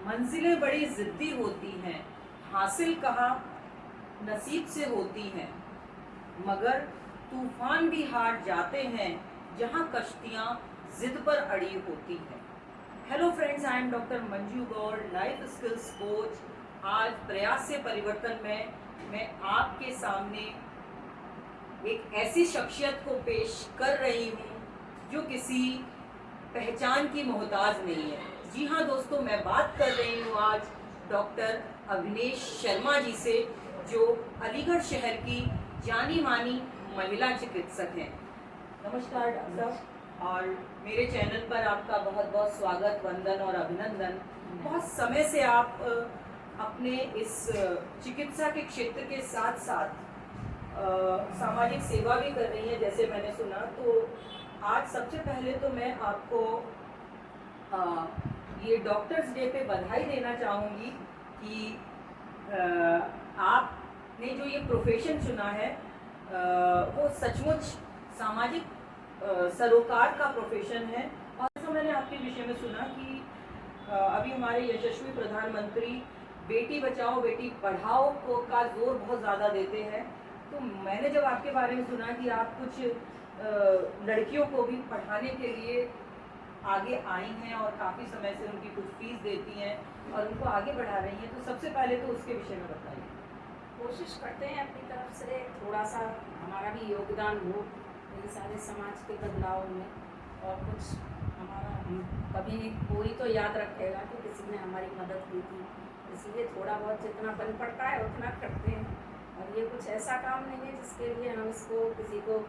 मंजिलें बड़ी जिद्दी होती हैं, हासिल कहाँ नसीब से होती हैं, मगर तूफान भी हार जाते हैं जहाँ कश्तियाँ जिद पर अड़ी होती हैं। Hello friends, I am doctor Manju Gaur, life skills coach. आज प्रयास से परिवर्तन में मैं आपके सामने एक ऐसी शख्सियत को पेश कर रही हूँ जो किसी पहचान की मोहताज नहीं है। जी हाँ दोस्तों, मैं बात कर रही हूँ आज डॉक्टर अविनेश शर्मा जी से, जो अलीगढ़ शहर की जानी मानी महिला चिकित्सक हैं। नमस्कार डॉक्टर साहब, और मेरे चैनल पर आपका बहुत बहुत स्वागत, वंदन और अभिनंदन। बहुत समय से आप अपने इस चिकित्सा के क्षेत्र के साथ साथ सामाजिक सेवा भी कर रही हैं, जैसे मैंने सुना। तो आज सबसे पहले तो मैं आपको ये डॉक्टर्स डे पे बधाई देना चाहूँगी कि आपने जो ये प्रोफेशन चुना है वो सचमुच सामाजिक सरोकार का प्रोफेशन है। और ऐसा मैंने आपके विषय में सुना कि अभी हमारे यशस्वी प्रधानमंत्री बेटी बचाओ बेटी पढ़ाओ को का जोर बहुत ज़्यादा देते हैं। तो मैंने जब आपके बारे में सुना कि आप कुछ लड़कियों को भी पढ़ाने के लिए आगे आई हैं और काफ़ी समय से उनकी कुछ फीस देती हैं और उनको आगे बढ़ा रही हैं, तो सबसे पहले तो उसके विषय में बताइए। कोशिश करते हैं अपनी तरफ से थोड़ा सा हमारा भी योगदान हो इन सारे समाज के बदलाव में, और कुछ हमारा कभी कोई तो याद रखेगा कि किसी ने हमारी मदद की थी, इसलिए थोड़ा बहुत जितना बन पड़ता है उतना करते हैं। और ये कुछ ऐसा काम नहीं है जिसके लिए हम इसको किसी को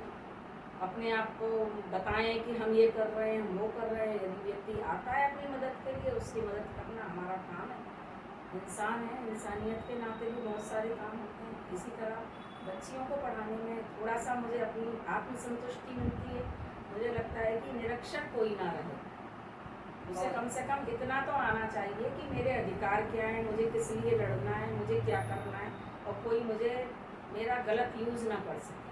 अपने आप को बताएं कि हम ये कर रहे हैं, हम वो कर रहे हैं। यदि व्यक्ति आता है अपनी मदद के लिए, उसकी मदद करना हमारा काम है। इंसान है, इंसानियत के नाते भी बहुत सारे काम होते हैं। इसी तरह बच्चियों को पढ़ाने में थोड़ा सा मुझे अपनी आत्मसंतुष्टि मिलती है। मुझे लगता है कि निरक्षर कोई ना रहे, उसे कम से कम इतना तो आना चाहिए कि मेरे अधिकार क्या है, मुझे किस लिए लड़ना है, मुझे क्या करना है, और कोई मुझे मेरा गलत यूज़ ना कर सके।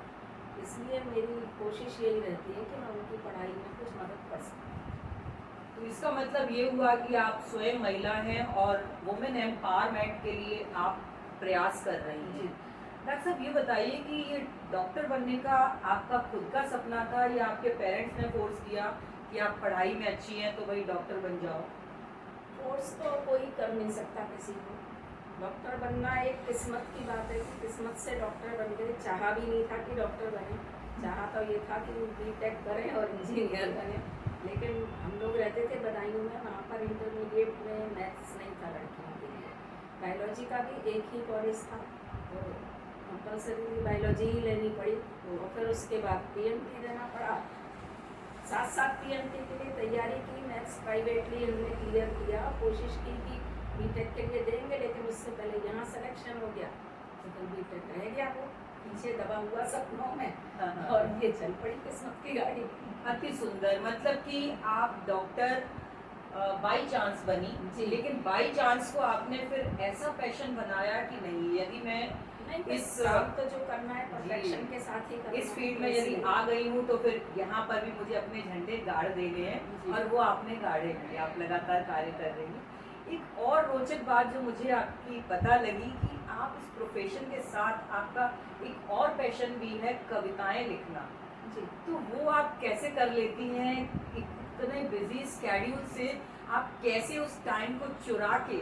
इसलिए मेरी कोशिश यही रहती है कि मैं उनकी पढ़ाई में कुछ मदद कर सकूँ। तो इसका मतलब ये हुआ कि आप स्वयं महिला हैं और वुमेन एम्पावरमेंट के लिए आप प्रयास कर रही हैं। डॉक्टर साहब, ये बताइए कि ये डॉक्टर बनने का आपका खुद का सपना था या आपके पेरेंट्स ने फोर्स किया कि आप पढ़ाई में अच्छी हैं तो भाई डॉक्टर बन जाओ? कोर्स तो कोई कर नहीं सकता किसी को। डॉक्टर बनना एक किस्मत की बात है कि किस्मत से डॉक्टर बन गए। चाहा भी नहीं था कि डॉक्टर बने, चाहा तो ये था कि बीटेक करें और इंजीनियर बने। लेकिन हम लोग रहते थे बदायूं में, वहाँ पर इंटरमीडिएट में मैथ्स नहीं था लड़कियों के लिए। बायोलॉजी का भी एक ही कॉलेज था, तो कंपल्सरी बायोलॉजी ही लेनी पड़ी। और फिर उसके बाद पीएमटी देना पड़ा। साथ साथ पीएमटी के लिए तैयारी की, मैथ्स प्राइवेटली हमने क्लियर किया, कोशिश की कि बीटेक के लिए देंगे, लेकिन उससे पहले यहाँ सिलेक्शन हो गया तो फिर बीटेक रह गया, वो पीछे दबा हुआ सपनों में। और ये चल पड़ी किस्मत की गाड़ी। अति सुंदर, मतलब कि आप डॉक्टर बाई चांस बनी जी। लेकिन बाई चांस को आपने फिर ऐसा पैशन बनाया कि नहीं, यदि मैं इस काम तो जो करना है परफेक्शन के साथ ही करना इस है। फील्ड में यदि आ गई हूँ तो फिर यहाँ पर भी मुझे अपने झंडे गाड़ देने हैं, और वो आपने गाड़े हैं, आप लगातार कार्य कर रही हैं। एक और रोचक बात जो मुझे आपकी पता लगी कि आप इस प्रोफेशन के साथ आपका एक और पैशन भी है, कविताएं लिखना। जी। तो वो आप कैसे कर लेती हैं? इतने बिजी स्केड्यूल से आप कैसे उस टाइम को चुरा के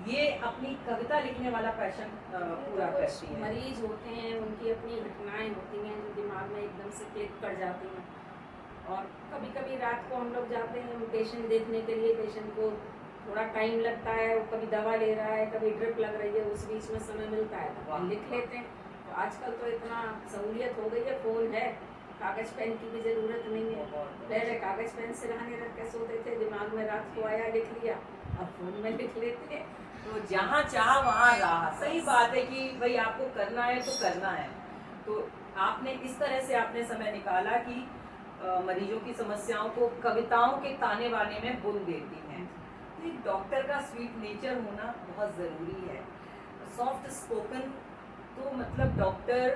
ये अपनी कविता लिखने वाला पैशन पूरा करती हैं? मरीज होते हैं, उनकी अपनी घटनाएं होती हैं जो दिमाग में एकदम से क्लिक कर जाती हैं। और कभी कभी रात को हम लोग जाते हैं पेशेंट देखने के लिए, पेशेंट को थोड़ा टाइम लगता है, वो कभी दवा ले रहा है, कभी ड्रिप लग रही है, उस बीच में समय मिलता है तो हम लिख लेते हैं। तो आजकल तो इतना सहूलियत हो गई है, फ़ोन है, कागज़ पेन की भी ज़रूरत नहीं है। पहले कागज़ पेन सिरहाने रख के सोते थे, दिमाग में रात को आया लिख लिया, अब फ़ोन में लिख लेते हैं। तो जहाँ चाह वहाँ राह। सही बात है कि भाई आपको करना है तो करना है। तो आपने इस तरह से आपने समय निकाला कि मरीजों की समस्याओं को कविताओं के ताने बाने में बुन देती हैं। तो एक डॉक्टर का स्वीट नेचर होना बहुत ज़रूरी है। सॉफ्ट स्पोकन तो मतलब डॉक्टर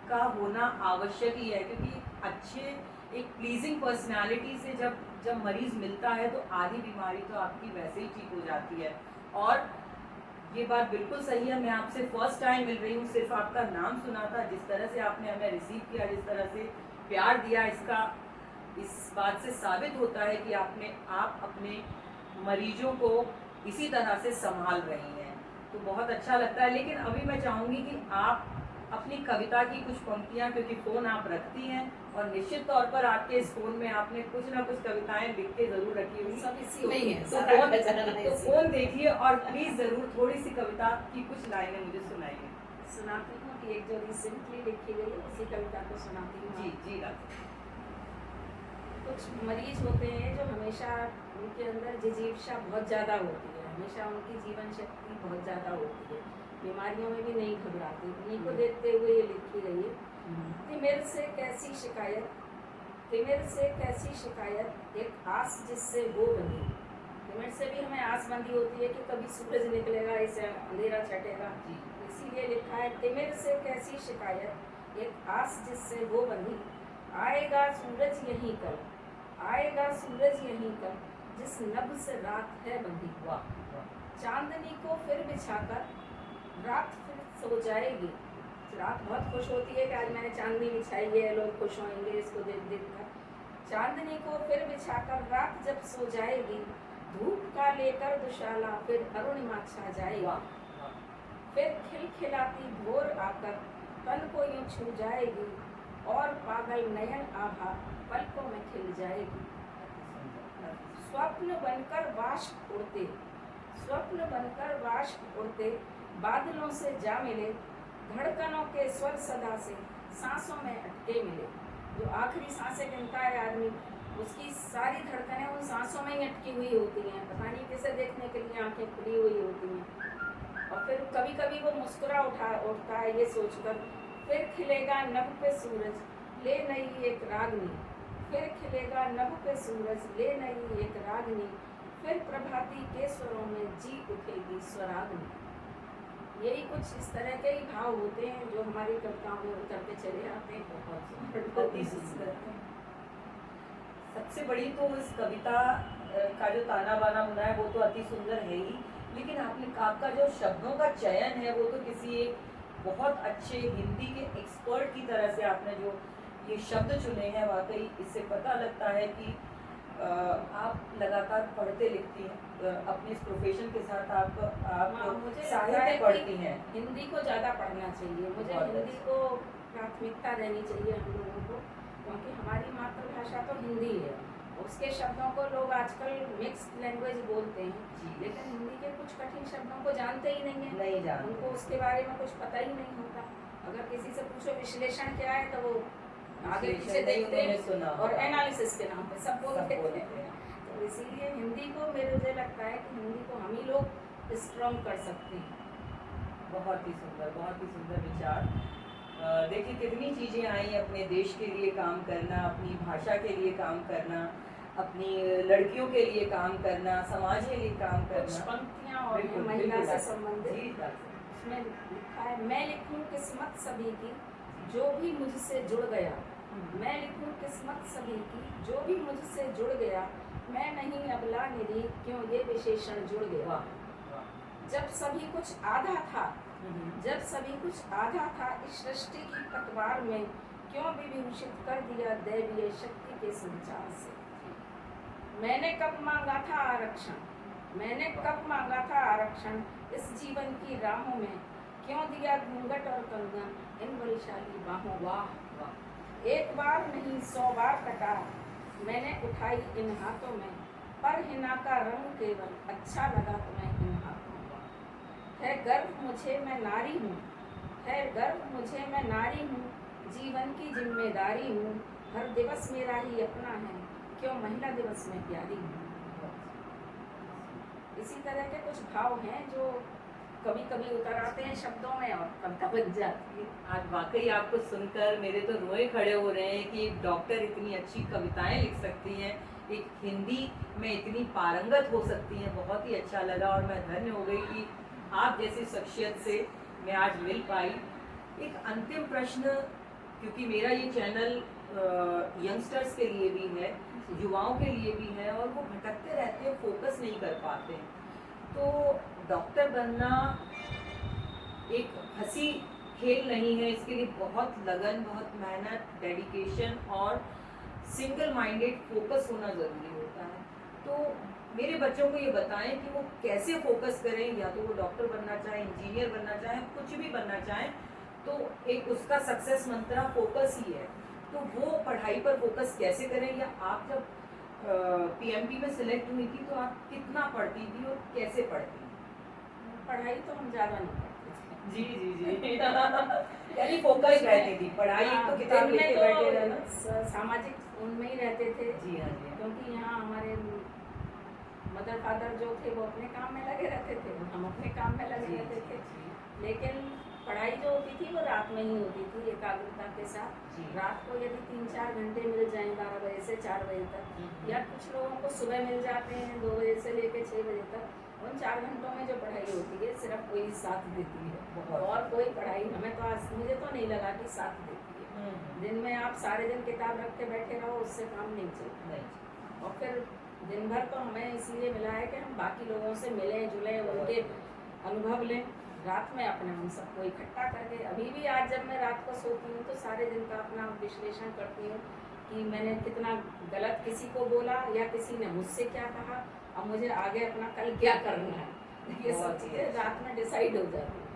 का होना आवश्यक ही है, क्योंकि अच्छे एक प्लीजिंग पर्सनालिटी से जब जब मरीज मिलता है तो आधी बीमारी तो आपकी वैसे ही ठीक हो जाती है। और ये बात बिल्कुल सही है, मैं आपसे फर्स्ट टाइम मिल रही हूँ, सिर्फ आपका नाम सुना था, जिस तरह से आपने हमें रिसीव किया, जिस तरह से प्यार दिया, इस बात से साबित होता है कि आप अपने मरीजों को इसी तरह से संभाल रही हैं, तो बहुत अच्छा लगता है। लेकिन अभी मैं चाहूँगी कि आप अपनी कविता की कुछ पंक्तियाँ, क्योंकि फ़ोन आप रखती हैं और निश्चित तौर पर आपके इस फ़ोन में आपने कुछ ना कुछ कविताएं लिख के ज़रूर रखी होंगी, सब इसी में ही है, तो सारा फ़ोन खजाना इसी में। फ़ोन देखिए और प्लीज़ ज़रूर थोड़ी सी कविता की कुछ लाइनें मुझे सुनाइए। सुनाती हूँ कि एक जो रिसेंटली लिखी गई है उसी कविता को सुनाती हूँ। जी जी डॉक्टर। कुछ मरीज होते हैं जो हमेशा उनके अंदर जिजीविषा बहुत ज़्यादा होती है, हमेशा उनकी जीवन शक्ति बहुत ज़्यादा होती है, बीमारियों में भी नहीं घबराते। उन्हीं को देखते हुए ये लिखी गई है। तिमिर से कैसी शिकायत, तिमिर से कैसी शिकायत, एक आस जिससे वो बंधी। तिमिर से भी हमें आस बंधी होती है कि कभी सूरज निकलेगा, इसे अंधेरा छटेगा, इसीलिए लिखा है तिमिर से कैसी शिकायत, एक आस जिससे वो बंधी। आएगा सूरज यहीं कल, आएगा सूरज यहीं कल, जिस नभ से रात है बंधी। चांदनी को फिर बिछाकर रात फिर सो जाएगी। रात बहुत खुश होती है कि आज मैंने चांदनी बिछाई है, लोग खुश होंगे इसको देख देख कर। चांदनी को फिर बिछाकर रात जब सो जाएगी, धूप का लेकर दुशाला फिर अरुणिमा छा जाएगी। फिर खिलखिलाती भोर आकर तन को यूं छू जाएगी, और पागल नयन आभा पलकों में खिल जाएगी। स्वप्न बनकर वाष्प उड़ते, स्वप्न बनकर वाष्प उड़ते, बादलों से जा मिले, धड़कनों के स्वर सदा से सांसों में अटके मिले। जो आखिरी सांसें गिनता है आदमी, उसकी सारी धड़कनें उन सांसों में ही अटकी हुई होती हैं, पता नहीं किसे देखने के लिए आंखें खुली हुई होती हैं। और फिर कभी कभी वो मुस्कुरा उठता है ये सोचकर, फिर खिलेगा नभ पे सूरज ले नई एक रागनी, फिर खिलेगा नभ पे सूरज ले नई एक रागनी, फिर प्रभाती के स्वरों में जी उठेगी स्वरागनी। यही कुछ इस तरह के ही भाव होते हैं जो हमारी कविताओं में उतरते चले आते हैं। बहुत सुंदर। सबसे बड़ी तो इस कविता का जो ताना बाना होना है वो तो अति सुंदर है ही, लेकिन आपका जो शब्दों का चयन है वो तो किसी एक बहुत अच्छे हिंदी के एक्सपर्ट की तरह से आपने जो ये शब्द चुने हैं, वाकई इससे पता लगता है कि आप लगातार पढ़ते लिखती हैं, अपने इस प्रोफेशन के साथ आप मुझे साहित्य पढ़ती हैं। हिंदी को ज़्यादा पढ़ना चाहिए, मुझे हिंदी को प्राथमिकता देनी चाहिए हम लोगों को, क्योंकि हमारी मातृभाषा तो हिंदी है। उसके शब्दों को लोग आजकल मिक्स्ड लैंग्वेज बोलते हैं, लेकिन हिंदी के कुछ कठिन शब्दों को जानते ही नहीं है, नहीं जानते, उनको उसके बारे में कुछ पता ही नहीं होता। अगर किसी से पूछो विश्लेषण क्या है तो वो आगे पीछे देखते हैं और एनालिसिस के नाम पे सब बोलते हैं। तो इसीलिए हिंदी को मुझे लगता है कि हिंदी को हम ही लोग स्ट्रॉन्ग कर सकते हैं। बहुत ही सुंदर विचार। देखिए कितनी चीज़ें आई, अपने देश के लिए काम करना, अपनी भाषा के लिए काम करना, अपनी लड़कियों के लिए काम करना, समाज के लिए काम करना। कुछ पंक्तियाँ और महिला से संबंधित उसमें लिखा है, मैं लिखूं किस्मत सभी की जो भी मुझसे जुड़ गया, मैं लिखूं किस्मत सभी की जो भी मुझसे जुड़ गया, मैं नहीं अबला निरी क्यों ये विशेषण जुड़ गया। जब सभी कुछ आधा था, जब सभी कुछ आधा था, इस सृष्टि की पतवार में क्यों विभूषित कर दिया दैवीय शक्ति के संचार से। मैंने कब मांगा था आरक्षण, मैंने कब मांगा था आरक्षण, इस जीवन की राहों में क्यों दिया घूंघट और कंगन इन बलशाली बाहों। वाह, एक बार नहीं 100 बार कटा मैंने उठाई इन हाथों में, पर हिना का रंग केवल अच्छा लगा तुम्हें इन हाथों में। है गर्व मुझे मैं नारी हूँ, है गर्व मुझे मैं नारी हूँ, जीवन की जिम्मेदारी हूँ, हर दिवस मेरा ही अपना है, क्यों महिला दिवस में प्यारी हूँ। इसी तरह के कुछ भाव हैं जो कभी कभी उतर आते हैं शब्दों में और कविता बन जाती है। आज वाकई आपको सुनकर मेरे तो रोए खड़े हो रहे हैं कि एक डॉक्टर इतनी अच्छी कविताएं लिख सकती हैं, एक हिंदी में इतनी पारंगत हो सकती हैं। बहुत ही अच्छा लगा और मैं धन्य हो गई कि आप जैसी शख्सियत से मैं आज मिल पाई। एक अंतिम प्रश्न, क्योंकि मेरा ये चैनल यंगस्टर्स के लिए भी है, युवाओं के लिए भी है, और वो भटकते रहते हैं, फोकस नहीं कर पाते हैं। तो डॉक्टर बनना एक हंसी खेल नहीं है, इसके लिए बहुत लगन, बहुत मेहनत, डेडिकेशन और सिंगल माइंडेड फोकस होना ज़रूरी होता है। तो मेरे बच्चों को ये बताएं कि वो कैसे फोकस करें, या तो वो डॉक्टर बनना चाहें, इंजीनियर बनना चाहें, कुछ भी बनना चाहें, तो एक उसका सक्सेस मंत्र फोकस ही है। तो वो पढ़ाई पर फोकस कैसे करें, या आप जब पीएमटी में सिलेक्ट हुई थी तो आप कितना पढ़ती थी और कैसे पढ़ती थी? पढ़ाई तो हम ज़्यादा नहीं करते थे। जी जी जी यानी फोकस रहती थी पढ़ाई, तो किताब दिन में लेके तो बैठे रहना। सामाजिक उनमें ही रहते थे। जी हाँ जी हाँ। क्योंकि यहाँ हमारे मदर फादर जो थे वो अपने काम में लगे रहते थे, हम अपने काम में लगे जी, रहते थे। जी, लेकिन पढ़ाई जो होती थी वो रात में ही होती थी, एकाग्रता के साथ। जी। रात को यदि 3-4 घंटे मिल जाएं 12 बजे से 4 बजे तक, या कुछ लोगों को सुबह मिल जाते हैं 2 बजे से लेकर 6 बजे तक, उन 4 घंटों में जो पढ़ाई होती है सिर्फ वही साथ देती है, बहुत। और कोई पढ़ाई हमें तो आज मुझे तो नहीं लगा कि साथ देती है। दिन में आप सारे दिन किताब रख के बैठे रहो, उससे काम नहीं चलता। नहीं। और फिर दिन भर तो हमें इसलिए मिला है कि हम बाकी लोगों से मिलें जुलें, उनके अनुभव लें। रात में अपने उन सबको इकट्ठा करके, अभी भी आज जब मैं रात को सोती हूँ तो सारे दिन का अपना विश्लेषण करती हूँ कि मैंने कितना गलत किसी को बोला, या किसी ने मुझसे क्या कहा, अब मुझे आगे अपना कल क्या करना है। ये सब बहुत ही चीज़ें अच्छा। रात में डिसाइड हो जाती हैं।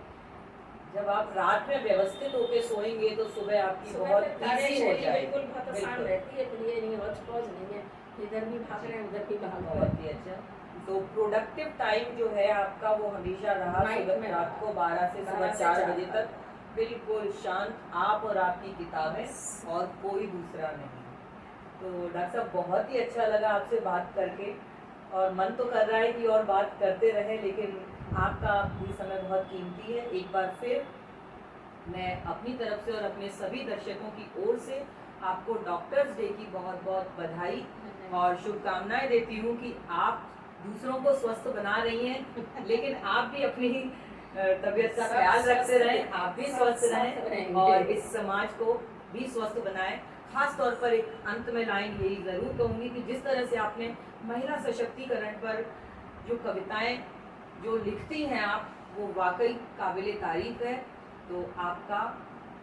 जब आप रात में व्यवस्थित होके सोएंगे तो सुबह आपकी सुबह बहुत फिर इजी हो कार्यशैली जाएगी। बिल्कुल बहुत आसान बिल्कुल। रहती है, फिर ये नहीं हौच-पौच नहीं है, इधर भी भाग रहे हैं उधर भी भाग रहे बहुत हैं। ही अच्छा। तो प्रोडक्टिव टाइम जो है आपका वो हमेशा रहा नाइट सुबह में रात को 12 से सुबह 12 से 4 4 बजे तक, बिल्कुल शांत, आप और आपकी किताबें और कोई दूसरा नहीं। तो डॉक्टर साहब बहुत ही अच्छा लगा आपसे बात करके, और मन तो कर रहा है कि और बात करते रहे, लेकिन आपका भी समय बहुत कीमती है। एक बार फिर मैं अपनी तरफ से और अपने सभी दर्शकों की ओर से आपको डॉक्टर्स डे की बहुत बहुत बधाई और शुभकामनाएं देती हूँ कि आप दूसरों को स्वस्थ बना रही हैं, लेकिन आप भी अपनी तबीयत का सब ख्याल रखते स्वस्थ रहें, आप भी सब स्वस्थ स्वस्थ रहें रहेंगे। और इस समाज को भी स्वस्थ बनाएं। खास तौर पर एक अंत में लाइन यही ज़रूर कहूँगी कि जिस तरह से आपने महिला सशक्तिकरण पर जो कविताएं जो लिखती हैं आप, वो वाकई काबिले तारीफ है। तो आपका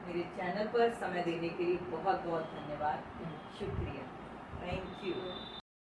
मेरे चैनल पर समय देने के लिए बहुत बहुत धन्यवाद, शुक्रिया, थैंक यू।